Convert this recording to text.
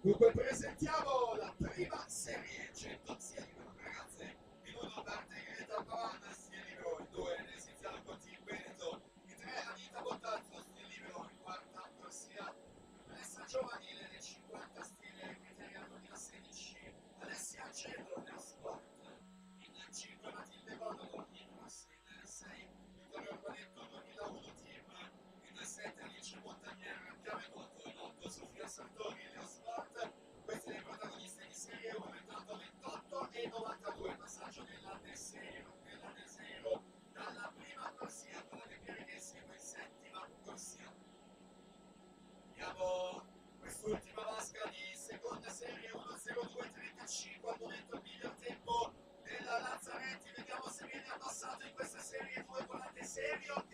Dunque presentiamo la prima serie 100 sia libero, ragazze. In uno parte Greta Pavana, stile libero, in due Esiziano Conti in Veneto, in tre Anita Bottazzo, stile libero, in quarta Corsia Alessia Giovanile nel 50, stile Criteriano 2016, Alessia Cedro nel sport, in 5 Matilde Bonomo, in cross, in 6 Vittorio Orbanetto 2001 team, in 7 Alice Montagnier chiave moto, in 8 Sofia Sartori Leo Sport. Queste le protagoniste di serie 1 aumentando 28 e 92, passaggio nella D0 dalla prima corsia, quella che Pieri che segue in settima corsia. Abbiamo quest'ultima vasca di seconda serie 1:02:35 al momento il miglior tempo della Lazzaretti, vediamo se viene abbassato in questa serie 2 con la Teserio